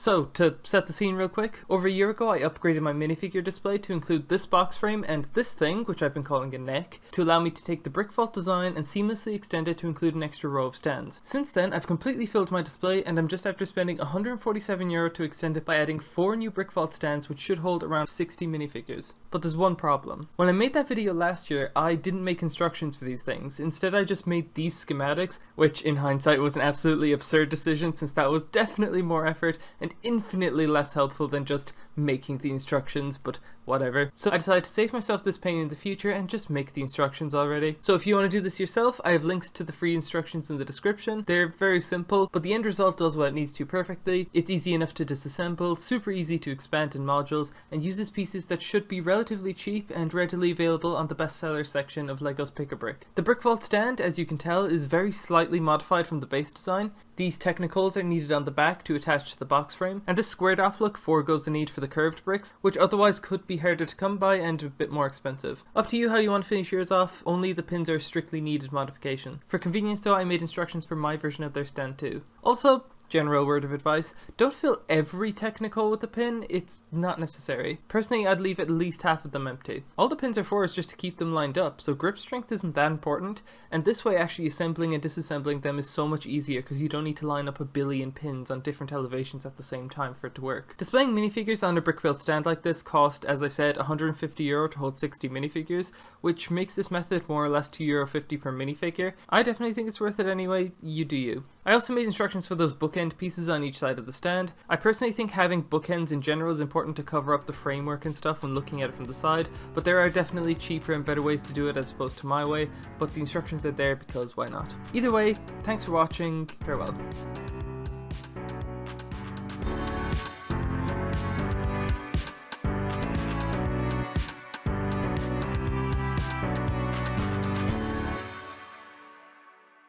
So, to set the scene real quick, over a year ago I upgraded my minifigure display to include this box frame and this thing, which I've been calling a neck, to allow me to take the Brickvault design and seamlessly extend it to include an extra row of stands. Since then, I've completely filled my display and I'm just after spending €147 to extend it by adding 4 new Brickvault stands which should hold around 60 minifigures. But there's one problem. When I made that video last year, I didn't make instructions for these things. Instead, I just made these schematics, which in hindsight was an absolutely absurd decision since that was definitely more effort and infinitely less helpful than just making the instructions, but whatever. So I decided to save myself this pain in the future and just make the instructions already. So if you want to do this yourself, I have links to the free instructions in the description. They're very simple, but the end result does what it needs to perfectly. It's easy enough to disassemble, super easy to expand in modules, and uses pieces that should be relatively cheap and readily available on the bestseller section of LEGO's Pick-a-Brick. The Brickvault stand, as you can tell, is very slightly modified from the base design. These technicals are needed on the back to attach to the box frame, and this squared off look foregoes the need for the curved bricks, which otherwise could be harder to come by and a bit more expensive. Up to you how you want to finish yours off, only the pins are a strictly needed modification. For convenience though, I made instructions for my version of their stand too. Also, general word of advice, don't fill every technical with a pin, it's not necessary. Personally, I'd leave at least half of them empty. All the pins are for is just to keep them lined up, so grip strength isn't that important, and this way actually assembling and disassembling them is so much easier because you don't need to line up a billion pins on different elevations at the same time for it to work. Displaying minifigures on a Brickvault stand like this cost, as I said, €150 to hold 60 minifigures, which makes this method more or less €2.50 per minifigure. I definitely think it's worth it anyway, you do you. I also made instructions for those bookend pieces on each side of the stand. I personally think having bookends in general is important to cover up the framework and stuff when looking at it from the side, but there are definitely cheaper and better ways to do it as opposed to my way, but the instructions are there because why not? Either way, thanks for watching, farewell.